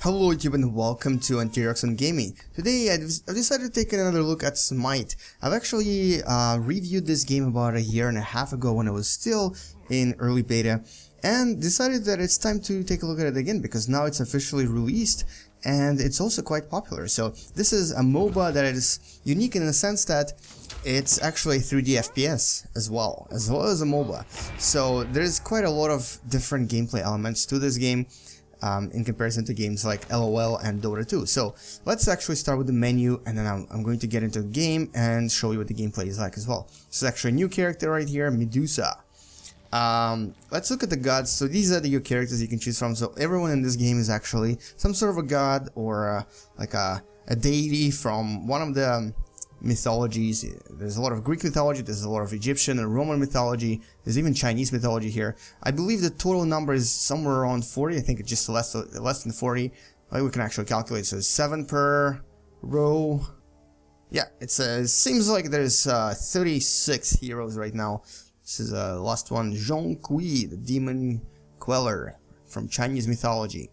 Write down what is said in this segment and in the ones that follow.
Hello YouTube and welcome to AnTREXon Gaming. Today I've decided to take another look at Smite. I've actually reviewed this game about a year and a half ago when it was still in early beta, and decided that it's time to take a look at it again because now it's officially released and it's also quite popular. So this is a MOBA that is unique in the sense that it's actually a 3D FPS as well as a MOBA. So there's quite a lot of different gameplay elements to this game. In comparison to games like LOL and Dota 2. So let's actually start with the menu, and then I'm going to get into the game and show you what the gameplay is like as well. This is actually a new character right here, Medusa. Let's look at the gods. So these are the characters you can choose from. So everyone in this game is actually some sort of a god or like a deity from one of the mythologies. There's a lot of Greek mythology, there's a lot of Egyptian and Roman mythology, there's even Chinese mythology here. I believe the total number is somewhere around 40, I think it's just less than 40. We can actually calculate, so 7 per row. Yeah, it seems like there's 36 heroes right now. This is the last one, Zhong Kui, the demon queller from Chinese mythology.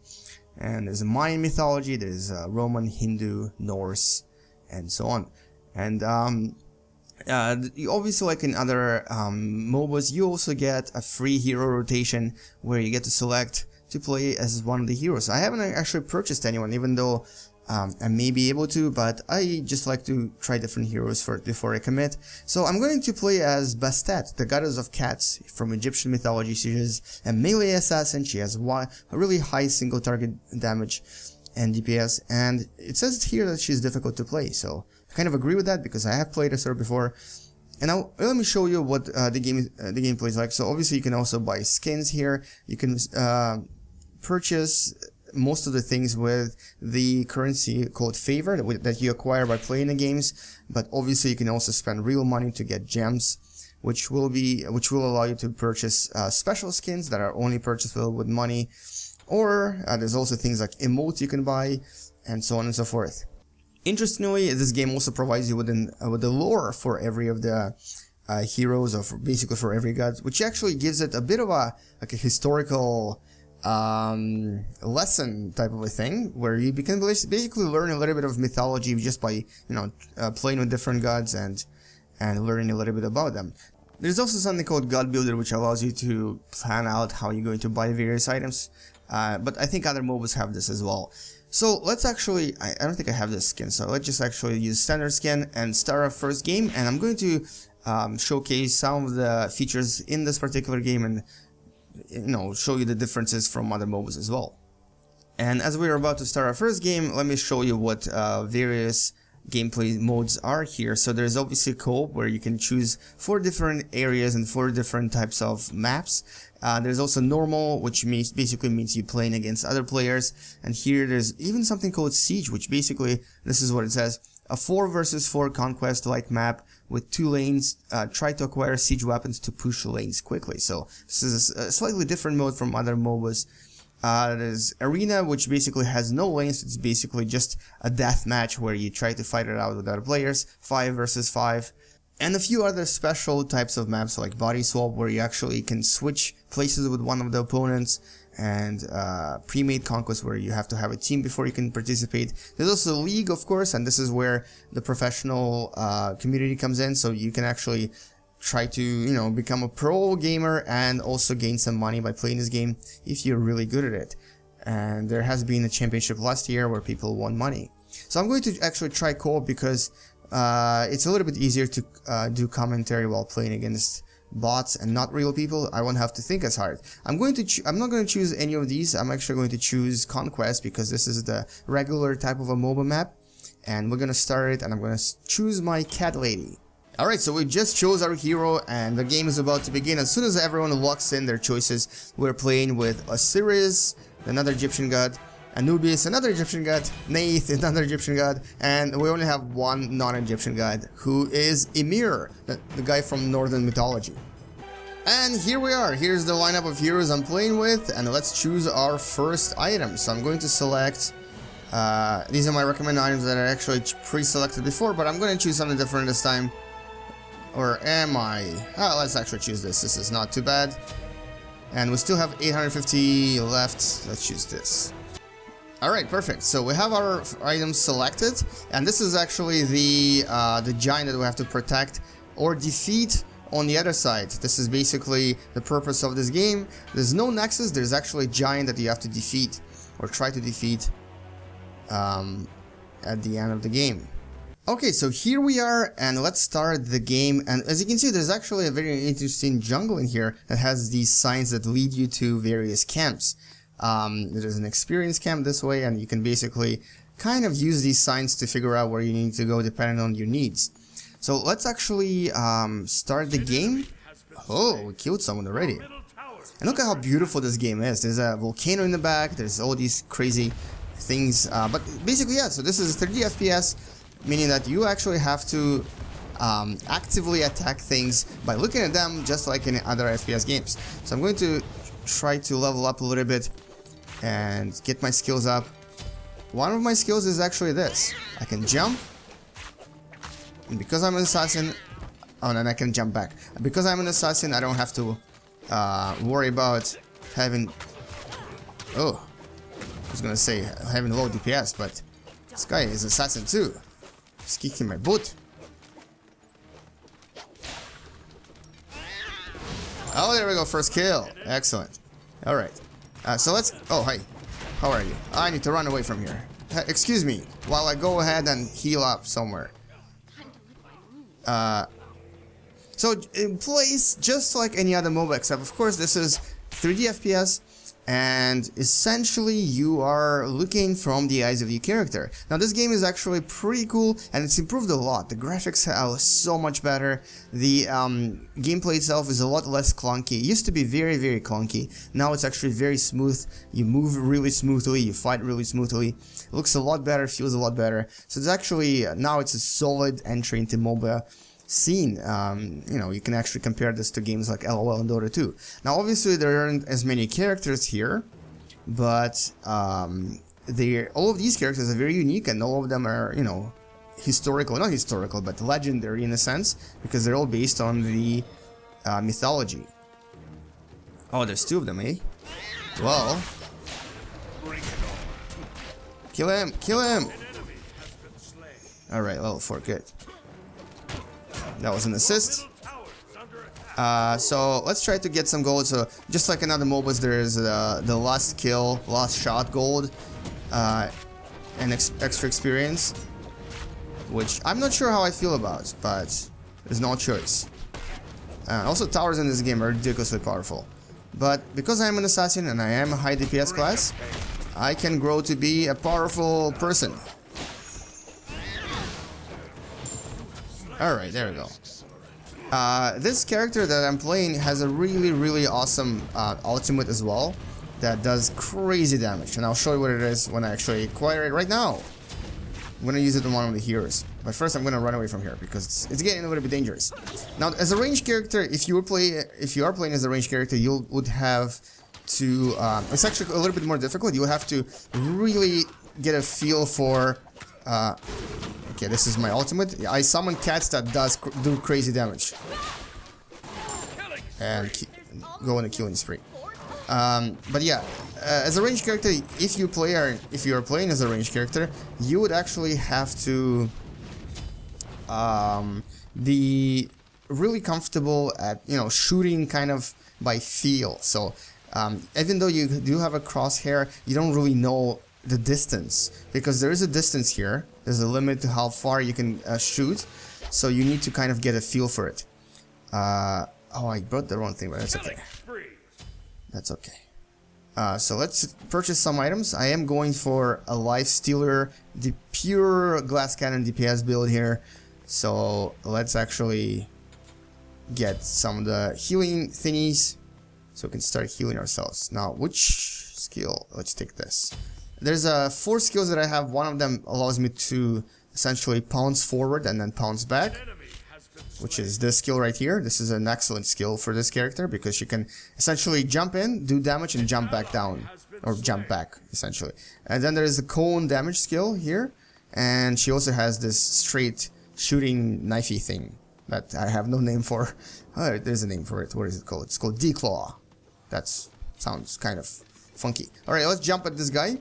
And there's a Mayan mythology, there's Roman, Hindu, Norse, and so on. And obviously, like in other MOBAs, you also get a free hero rotation where you get to select to play as one of the heroes. I haven't actually purchased anyone, even though I may be able to, but I just like to try different heroes before I commit. So I'm going to play as Bastet, the goddess of cats from Egyptian mythology. She is a melee assassin. She has a really high single target damage and DPS, and it says here that she's difficult to play, so I kind of agree with that because I have played as her before. And now let me show you what the gameplay is like. So obviously you can also buy skins here. You can purchase most of the things with the currency called favor that you acquire by playing the games. But obviously you can also spend real money to get gems, which will allow you to purchase special skins that are only purchasable with money. Or there's also things like emotes you can buy, and so on and so forth. Interestingly, this game also provides you with the lore for every of the heroes, or basically for every god, which actually gives it a bit of a historical lesson type of a thing, where you can basically learn a little bit of mythology just by playing with different gods and learning a little bit about them. There's also something called God Builder, which allows you to plan out how you're going to buy various items. But I think other MOBAs have this as well. So let's actually, I don't think I have this skin, so let's just actually use standard skin and start our first game, and I'm going to showcase some of the features in this particular game and show you the differences from other MOBAs as well. And as we're about to start our first game, let me show you what various gameplay modes are here. So there's obviously co-op, where you can choose 4 different areas and 4 different types of maps. There's also normal, which basically means you playing against other players. And here there's even something called siege, which basically, this is what it says: a 4 versus 4 conquest-like map with 2 lanes. Try to acquire siege weapons to push lanes quickly. So this is a slightly different mode from other MOBAs. There's arena, which basically has no lanes. It's basically just a death match where you try to fight it out with other players, 5 versus 5. And a few other special types of maps like body swap, where you actually can switch places with one of the opponents, and pre-made conquest, where you have to have a team before you can participate. There's also league, of course, and this is where the professional community comes in, so you can actually try to become a pro gamer and also gain some money by playing this game if you're really good at it. And there has been a championship last year where people won money. So I'm going to actually try co-op because it's a little bit easier to do commentary while playing against bots and not real people. I won't have to think as hard. I'm not going to choose any of these. I'm actually going to choose Conquest because this is the regular type of a MOBA map, and we're going to start it, and I'm going to choose my cat lady. Alright, so we just chose our hero and the game is about to begin. As soon as everyone locks in their choices, we're playing with Osiris, another Egyptian god, Anubis, another Egyptian god, Neith, another Egyptian god, and we only have one non-Egyptian god, who is Ymir, the guy from Northern mythology. And here we are. Here's the lineup of heroes I'm playing with, and let's choose our first item. So I'm going to select, these are my recommended items that are actually pre-selected before, but I'm going to choose something different this time. Or am I? Let's actually choose this. This is not too bad. And we still have 850 left. Let's choose this. Alright, perfect. So we have our items selected, and this is actually the giant that we have to protect or defeat on the other side. This is basically the purpose of this game. There's no nexus, there's actually a giant that you have to defeat, or try to defeat at the end of the game. Okay, so here we are, and let's start the game. And as you can see, there's actually a very interesting jungle in here that has these signs that lead you to various camps. There's an experience camp this way, and you can basically kind of use these signs to figure out where you need to go depending on your needs. So let's actually start the game. Oh, we killed someone already. And look at how beautiful this game is. There's a volcano in the back, there's all these crazy things, but basically, yeah, so this is a 3D FPS, meaning that you actually have to actively attack things by looking at them, just like in other FPS games. So I'm going to try to level up a little bit and get my skills up. One of my skills is actually this. I can jump, and because I'm an assassin, oh, and I can jump back. Because I'm an assassin, I don't have to worry about having, oh, I was gonna say having low DPS, but this guy is assassin too. He's kicking my butt. Oh, there we go, first kill. Excellent. Alright. So let's... Oh, hi. How are you? I need to run away from here. Excuse me, while I go ahead and heal up somewhere. So it plays just like any other MOBA, except of course this is 3D FPS, and essentially you are looking from the eyes of the character. Now this game is actually pretty cool, and it's improved a lot. The graphics are so much better. The gameplay itself is a lot less clunky. It used to be very, very clunky. Now it's actually very smooth. You move really smoothly, you fight really smoothly. It looks a lot better, feels a lot better. So it's actually, now it's a solid entry into MOBA scene. You know, you can actually compare this to games like LOL and Dota 2. Now obviously there aren't as many characters here, but all of these characters are very unique, and all of them are, you know, historical, not historical, but legendary in a sense, because they're all based on the mythology. Oh, there's two of them, eh? Well, kill him, kill him! Alright, level 4, good. That was an assist. So let's try to get some gold. So just like in other MOBAs, there is the last kill, last shot gold, and extra experience, which I'm not sure how I feel about, but there's no choice. Also, towers in this game are ridiculously powerful, but because I'm an assassin and I am a high DPS class, I can grow to be a powerful person. Alright, there we go. This character that I'm playing has a really, really awesome ultimate as well that does crazy damage, and I'll show you what it is when I actually acquire it right now. I'm gonna use it on one of the heroes, but first I'm gonna run away from here because it's getting a little bit dangerous. Now, as a ranged character, if you are playing as a ranged character, you would have to. It's actually a little bit more difficult. You have to really get a feel for. Okay, this is my ultimate. I summon cats that do crazy damage. And go on a killing spree. But yeah, as a ranged character, if you are playing as a ranged character, you would actually have to be really comfortable at, you know, shooting kind of by feel. So even though you do have a crosshair, you don't really know the distance, because there is a distance here. There's a limit to how far you can shoot, so you need to kind of get a feel for it. Oh, I brought the wrong thing, but that's okay. That's okay. So let's purchase some items. I am going for a life stealer, the pure glass cannon DPS build here. So let's actually get some of the healing thingies, so we can start healing ourselves. Now, which skill? Let's take this. There's 4 skills that I have. One of them allows me to essentially pounce forward and then pounce back, which is this skill right here. This is an excellent skill for this character because she can essentially jump in, do damage, and jump back down, or jump back, essentially. And then there's the cone damage skill here, and she also has this straight shooting knifey thing that I have no name for. Oh, there's a name for it. What is it called? It's called Declaw. That sounds kind of funky. Alright, let's jump at this guy.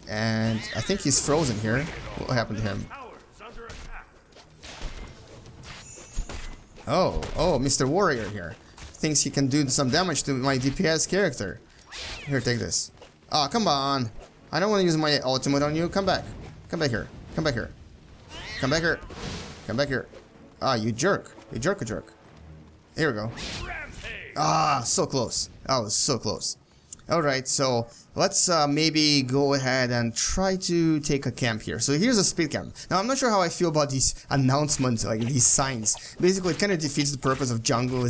And I think he's frozen here. What happened to him? Oh, Mr. Warrior here. Thinks he can do some damage to my DPS character. Here, take this. Oh, come on. I don't want to use my ultimate on you. Come back. Come back here. Come back here. Come back here. Come back here. Ah, you jerk. You jerk. Here we go. Ah, so close. That was so close. Alright, so let's maybe go ahead and try to take a camp here. So here's a speed camp. Now, I'm not sure how I feel about these announcements, like these signs. Basically, it kind of defeats the purpose of jungle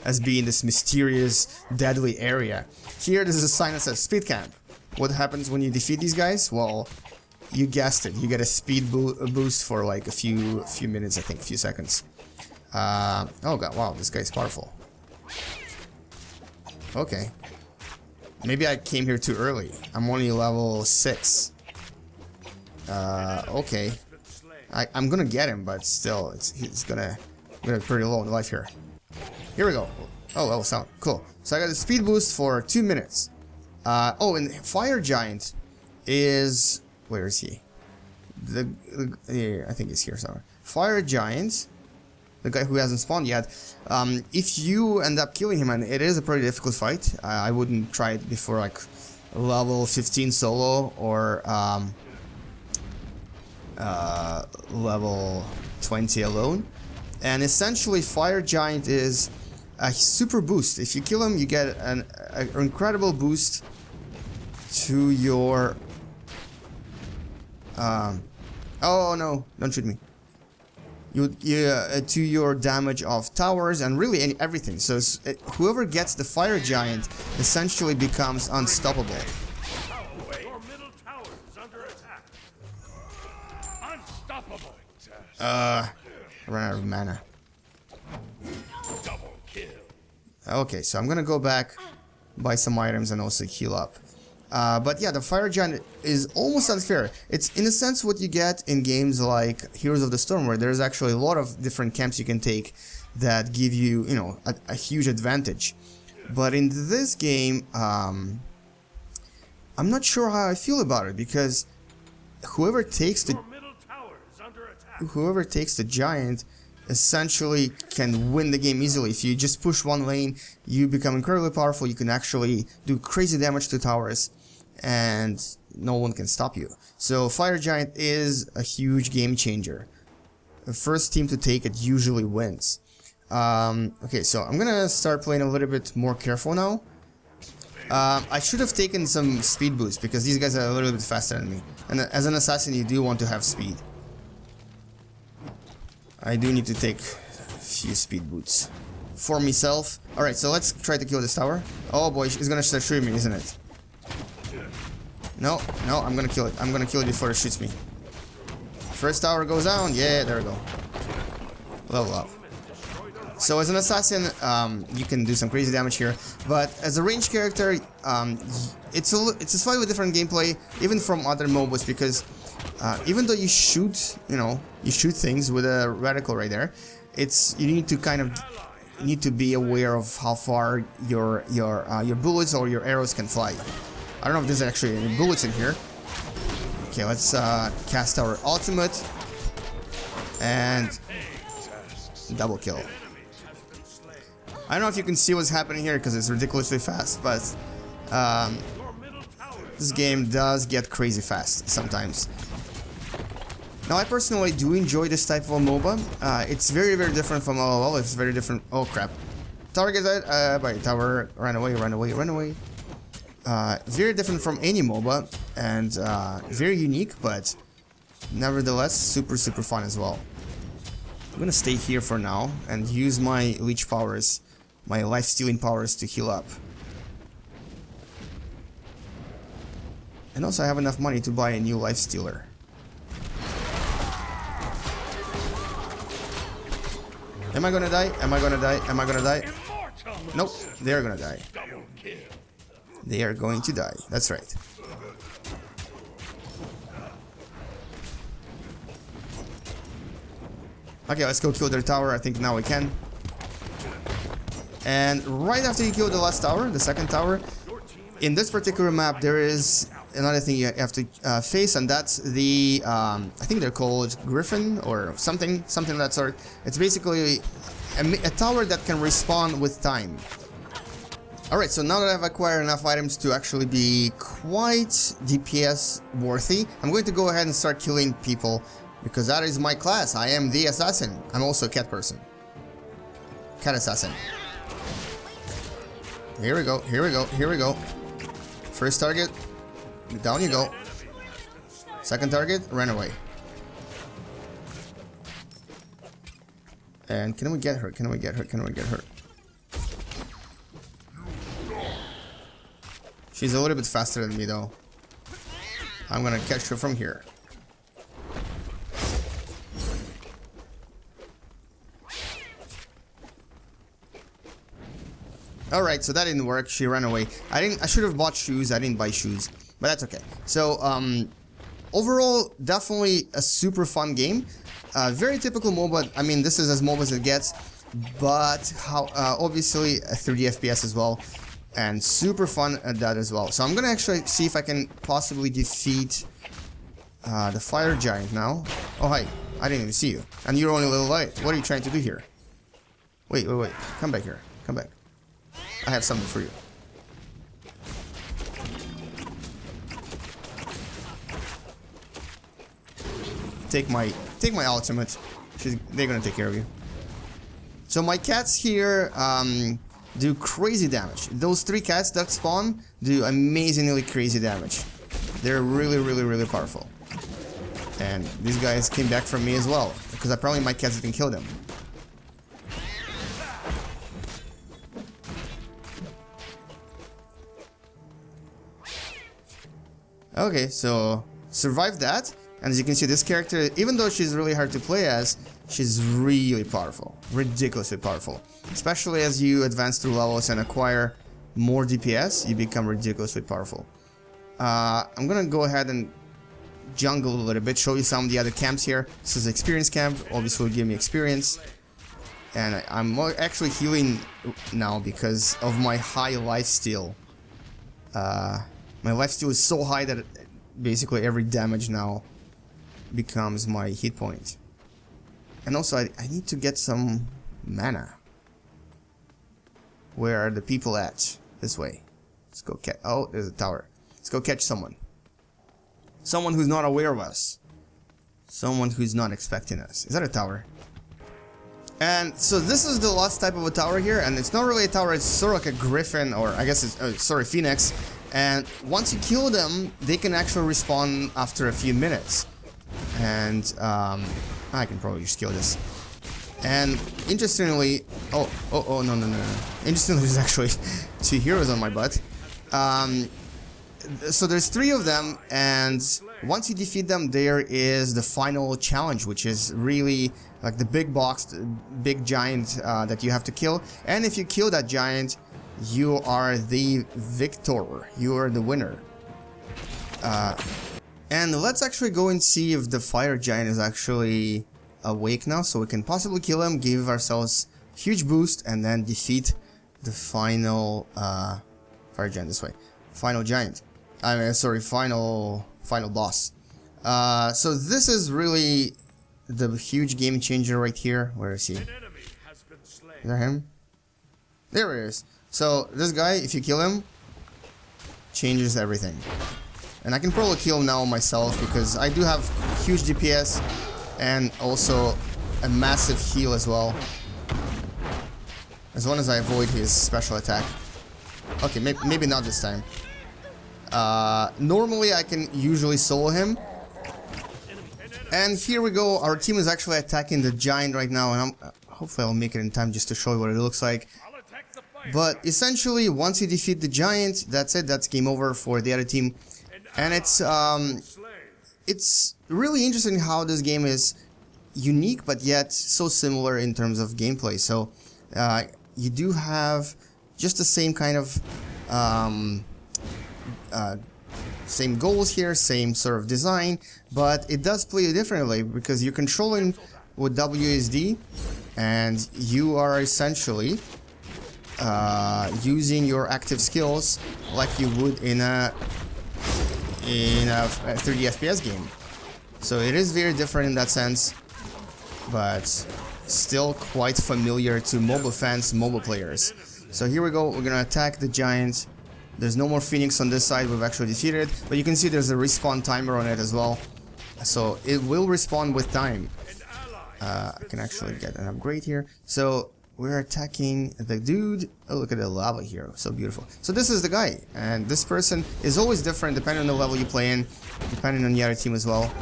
as being this mysterious, deadly area. Here, there's a sign that says speed camp. What happens when you defeat these guys? Well, you guessed it. You get a speed boost for like a few minutes, I think, a few seconds. Oh god, wow, this guy's powerful. Okay. Maybe I came here too early. I'm only level 6. Okay. I'm gonna get him, but still, he's gonna be pretty low in life here. Here we go. Oh, level 7. Cool. So I got a speed boost for 2 minutes. Oh, and Fire Giant is... Where is he? I think he's here somewhere. Fire Giant, the guy who hasn't spawned yet. If you end up killing him, and it is a pretty difficult fight, I wouldn't try it before like level 15 solo or level 20 alone. And essentially, Fire Giant is a super boost. If you kill him, you get an incredible boost to your... oh no, don't shoot me. To your damage of towers and really everything. So whoever gets the Fire Giant essentially becomes unstoppable. Your middle tower is under attack. Unstoppable. I ran out of mana. Double kill. Okay, so I'm gonna go back, buy some items, and also heal up. But yeah, the Fire Giant is almost unfair. It's in a sense what you get in games like Heroes of the Storm, where there's actually a lot of different camps you can take that give you, you know, a huge advantage. But in this game, I'm not sure how I feel about it, because whoever takes the giant essentially can win the game easily. If you just push one lane, you become incredibly powerful. You can actually do crazy damage to towers, and no one can stop you. So Fire Giant is a huge game changer. The first team to take it usually wins. Okay, so I'm gonna start playing a little bit more careful now. I should have taken some speed boost, because these guys are a little bit faster than me. And as an assassin, you do want to have speed. I do need to take a few speed boots for myself. Alright, so let's try to kill this tower. Oh boy, he's gonna start shooting me, isn't it? No, I'm gonna kill it. I'm gonna kill it before it shoots me. First tower goes down. Yeah, there we go. Level up. So as an assassin, you can do some crazy damage here. But as a ranged character, it's a slightly different gameplay, even from other MOBAs, because even though you shoot, you shoot things with a reticle right there, you need to kind of be aware of how far your bullets or your arrows can fly. I don't know if there's actually any bullets in here. Okay, let's cast our ultimate and double kill. I don't know if you can see what's happening here because it's ridiculously fast, but this game does get crazy fast sometimes. Now, I personally do enjoy this type of a MOBA. It's very, very different from LOL. It's very different. Oh crap! Tower gets out. By tower, run away, run away, run away. Very different from any MOBA, and very unique, but nevertheless super, super fun as well. I'm gonna stay here for now and use my leech powers, my life-stealing powers to heal up. And also I have enough money to buy a new life stealer. Am I gonna die? Am I gonna die? Am I gonna die? Nope, they're gonna die. They are going to die, that's right. Okay, let's go kill their tower. I think now we can. And right after you kill the last tower, the second tower, in this particular map there is another thing you have to face, and that's the I think they're called Griffin or something of that sort. It's basically a tower that can respawn with time. Alright, so now that I've acquired enough items to actually be quite DPS worthy, I'm going to go ahead and start killing people, because that is my class. I am the assassin. I'm also a cat person. Cat assassin. Here we go, here we go, here we go. First target, down you go. Second target, ran away. And can we get her? Can we get her? Can we get her? She's a little bit faster than me though. I'm gonna catch her from here. Alright, so that didn't work. She ran away. I should have bought shoes. I didn't buy shoes. But that's okay. So, overall, definitely a super fun game. Very typical MOBA. I mean, this is as MOBA as it gets. But obviously a 3D FPS as well. And super fun at that as well. So I'm gonna actually see if I can possibly defeat the fire giant now. Oh, hi. I didn't even see you. And you're only a little light. What are you trying to do here? Wait. Come back here. Come back. I have something for you. Take my ultimate. They're gonna take care of you. So my cats here do crazy damage. Those 3 cats that spawn do amazingly crazy damage. They're really powerful. And these guys came back from me as well, because apparently my cats didn't kill them. Okay, so survived that. And as you can see, this character, even though she's really hard to play as, she's really powerful. Ridiculously powerful. Especially as you advance through levels and acquire more DPS, you become ridiculously powerful. I'm gonna go ahead and jungle a little bit, show you some of the other camps here. This is experience camp, obviously will give me experience. And I'm actually healing now because of my high lifesteal. My lifesteal is so high that basically every damage now becomes my hit point. And also I need to get some mana. Where are the people at? This way. Let's go catch. Oh, there's a tower. Let's go catch someone. Someone who's not aware of us. Someone who's not expecting us. Is that a tower? And so this is the last type of a tower here, and it's not really a tower, it's sort of like a griffin, or I guess it's, sorry, phoenix. And once you kill them, they can actually respawn after a few minutes. And I can probably just kill this. And interestingly, no. Interestingly, there's actually 2 heroes on my butt. So there's 3 of them, and once you defeat them, there is the final challenge, which is really like the big box, big giant that you have to kill. And if you kill that giant, you are the victor. You are the winner. And let's actually go and see if the fire giant is actually awake now, so we can possibly kill him, give ourselves huge boost, and then defeat the final fire giant this way. Final giant. I mean, sorry, final boss. So this is really the huge game changer right here. Where is he? Is that him? There he is. So this guy, if you kill him, changes everything. And I can probably kill him now myself because I do have huge DPS and also a massive heal as well. As long as I avoid his special attack. Okay, maybe not this time. Normally I can usually solo him. And here we go, our team is actually attacking the giant right now, and hopefully I'll make it in time just to show you what it looks like. But essentially, once you defeat the giant, that's it, that's game over for the other team. And it's really interesting how this game is unique, but yet so similar in terms of gameplay. So you do have just the same kind of same goals here, same sort of design, but it does play differently because you're controlling with WSD, and you are essentially using your active skills like you would in a in a 3D FPS game. So it is very different in that sense, but still quite familiar to MOBA fans, MOBA players. So here we go, we're gonna attack the giant. There's no more Phoenix on this side, we've actually defeated it, but you can see there's a respawn timer on it as well. So it will respawn with time. I can actually get an upgrade here. So we're attacking the dude. Oh, look at the lava here, so beautiful. So this is the guy, and this person is always different depending on the level you play in, depending on the other team as well.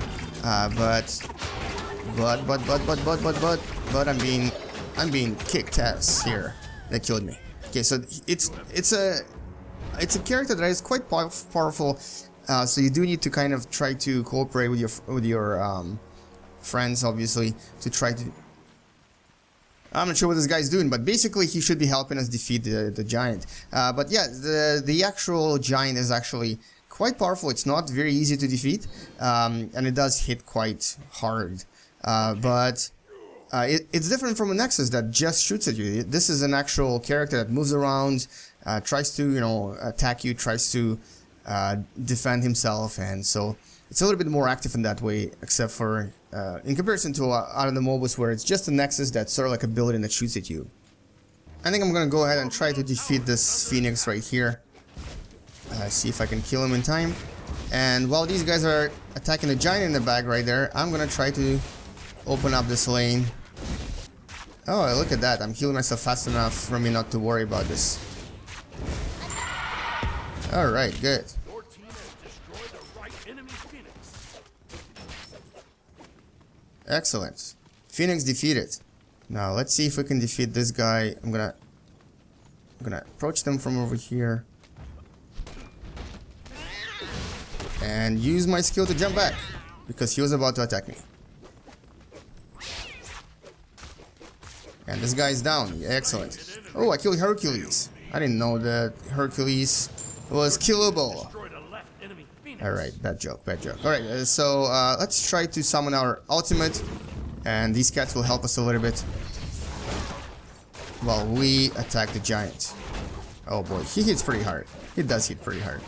But I'm being kicked ass here. They killed me. Okay, so it's a character that is quite powerful. So you do need to kind of try to cooperate with your friends, obviously, to try to. I'm not sure what this guy's doing, but basically he should be helping us defeat the giant. But yeah, the actual giant is actually quite powerful. It's not very easy to defeat, and it does hit quite hard. But it's different from a Nexus that just shoots at you. This is an actual character that moves around, tries to, you know, attack you, tries to defend himself, and so it's a little bit more active in that way, except for in comparison to out of the MOBAs where it's just a Nexus that's sort of like a building that shoots at you. I think I'm gonna go ahead and try to defeat this Phoenix right here. See if I can kill him in time. And while these guys are attacking the giant in the back right there, I'm gonna try to open up this lane. Oh, look at that. I'm healing myself fast enough for me not to worry about this. Alright, good. Your team has destroyed the right enemy Phoenix. Excellent. Phoenix defeated. Now let's see if we can defeat this guy. I'm gonna approach them from over here and use my skill to jump back because he was about to attack me. And this guy's down. Excellent. Oh, I killed Hercules. I didn't know that Hercules was killable. Alright, bad joke, bad joke. Alright, so let's try to summon our ultimate, and these cats will help us a little bit while we attack the giant. Oh boy, he hits pretty hard. He does hit pretty hard.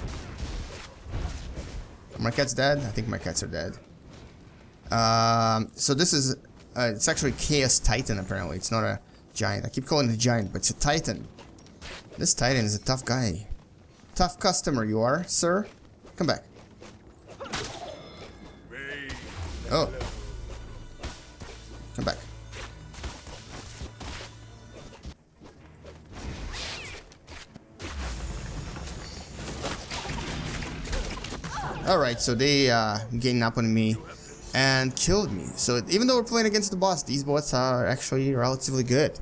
Are my cats dead? I think my cats are dead. So this is it's actually Chaos Titan apparently. It's not a giant. I keep calling it a giant, but it's a Titan. This Titan is a tough guy. Tough customer you are, sir. Come back. Oh. Come back. Alright, so they gained up on me and killed me. So even though we're playing against the boss, these bots are actually relatively good.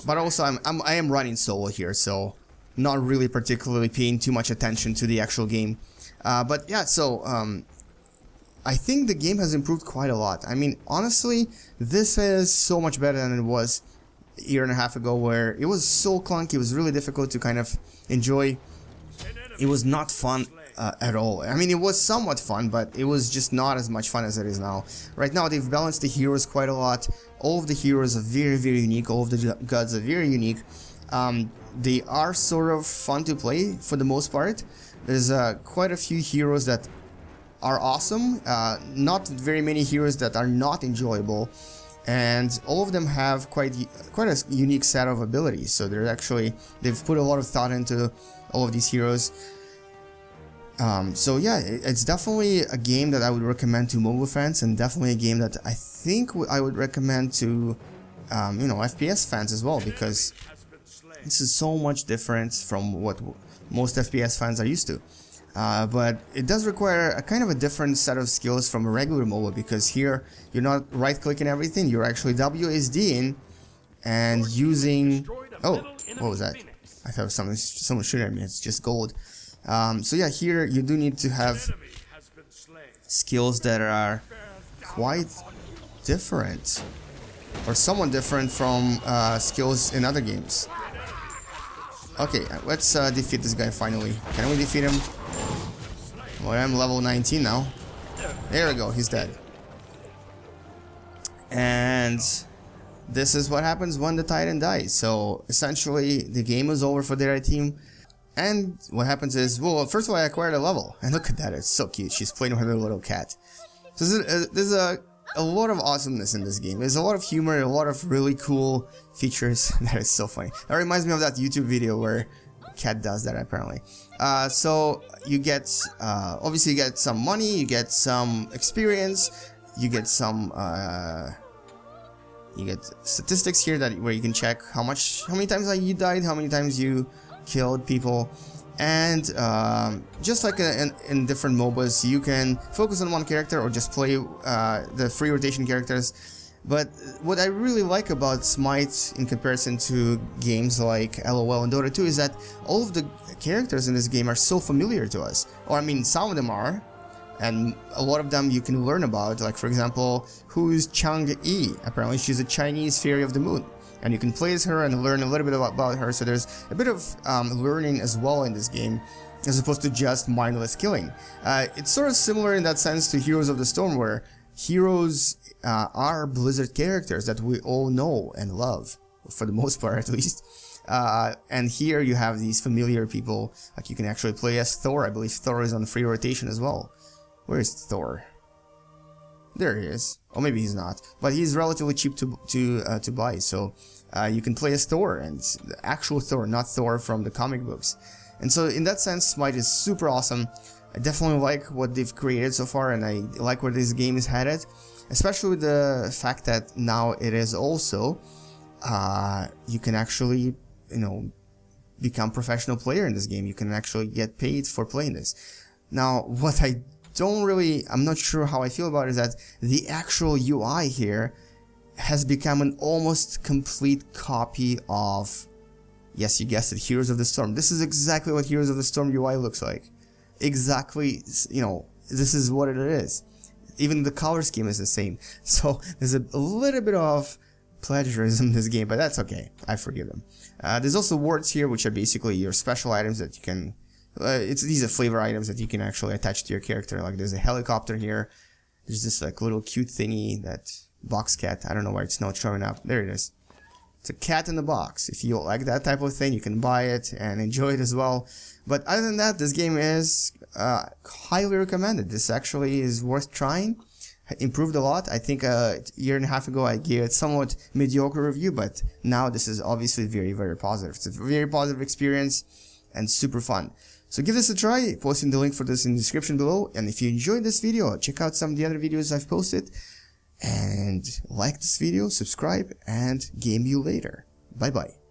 But also I am running solo here, so not really particularly paying too much attention to the actual game. But yeah, so I think the game has improved quite a lot. I mean, honestly, this is so much better than it was a year and a half ago, where it was so clunky. It was really difficult to kind of enjoy. It was not fun at all. I mean, it was somewhat fun, but it was just not as much fun as it is now. Right now, they've balanced the heroes quite a lot. All of the heroes are very, very unique. All of the gods are very unique. They are sort of fun to play for the most part. There's quite a few heroes that are awesome. Not very many heroes that are not enjoyable. And all of them have quite a unique set of abilities. So they've put a lot of thought into all of these heroes. So yeah, it's definitely a game that I would recommend to MOBA fans, and definitely a game that I think I would recommend to, you know, FPS fans as well, because this is so much different from what most FPS fans are used to. But it does require a kind of a different set of skills from a regular MOBA, because here you're not right-clicking everything, you're actually WSDing and using... Oh, what was that? I thought someone shooting at me. It's just gold. So yeah, here you do need to have skills that are quite different, or somewhat different from skills in other games. Okay, let's defeat this guy finally. Can we defeat him? Well, I'm level 19 now. There we go, he's dead. And this is what happens when the Titan dies. So essentially, the game is over for their team. And what happens is, well, first of all, I acquired a level, and look at that, it's so cute. She's playing with her little cat. So there's a lot of awesomeness in this game. There's a lot of humor, a lot of really cool features. That is so funny. That reminds me of that YouTube video where cat does that apparently. So you get, obviously you get some money, you get some experience, you get some, you get statistics here where you can check how many times you died, how many times you killed people. And just like in different MOBAs, you can focus on one character or just play the free rotation characters. But what I really like about Smite in comparison to games like LOL and Dota 2 is that all of the characters in this game are so familiar to us. Or I mean, some of them are, and a lot of them you can learn about. Like for example, who's Chang'e? Apparently she's a Chinese fairy of the moon. And you can play as her and learn a little bit about her, so there's a bit of learning as well in this game, as opposed to just mindless killing. It's sort of similar in that sense to Heroes of the Storm, where heroes are Blizzard characters that we all know and love, for the most part at least. And here you have these familiar people, like you can actually play as Thor. I believe Thor is on free rotation as well. Where is Thor? There he is. Or maybe he's not, but he's relatively cheap to buy, so you can play as Thor, and the actual Thor, not Thor from the comic books. And so in that sense, Smite is super awesome. I definitely like what they've created so far, and I like where this game is headed, especially with the fact that now it is also, you can actually, you know, become professional player in this game. You can actually get paid for playing this. Now, what I'm not sure how I feel about it is that the actual UI here has become an almost complete copy of, yes, you guessed it, Heroes of the Storm. This is exactly what Heroes of the Storm UI looks like. Exactly, you know, this is what it is. Even the color scheme is the same. So there's a little bit of plagiarism in this game, but that's okay. I forgive them. There's also wards here, which are basically your special items that you can... these are flavor items that you can actually attach to your character. Like there's a helicopter here. There's this like little cute thingy, that box cat. I don't know why it's not showing up. There it is. It's a cat in the box. If you like that type of thing, you can buy it and enjoy it as well. But other than that, this game is highly recommended. This actually is worth trying. Improved a lot. I think a year and a half ago I gave it somewhat mediocre review, but now this is obviously very, very positive. It's a very positive experience and super fun. So give this a try, posting the link for this in the description below, and if you enjoyed this video, check out some of the other videos I've posted, and like this video, subscribe, and game you later. Bye bye.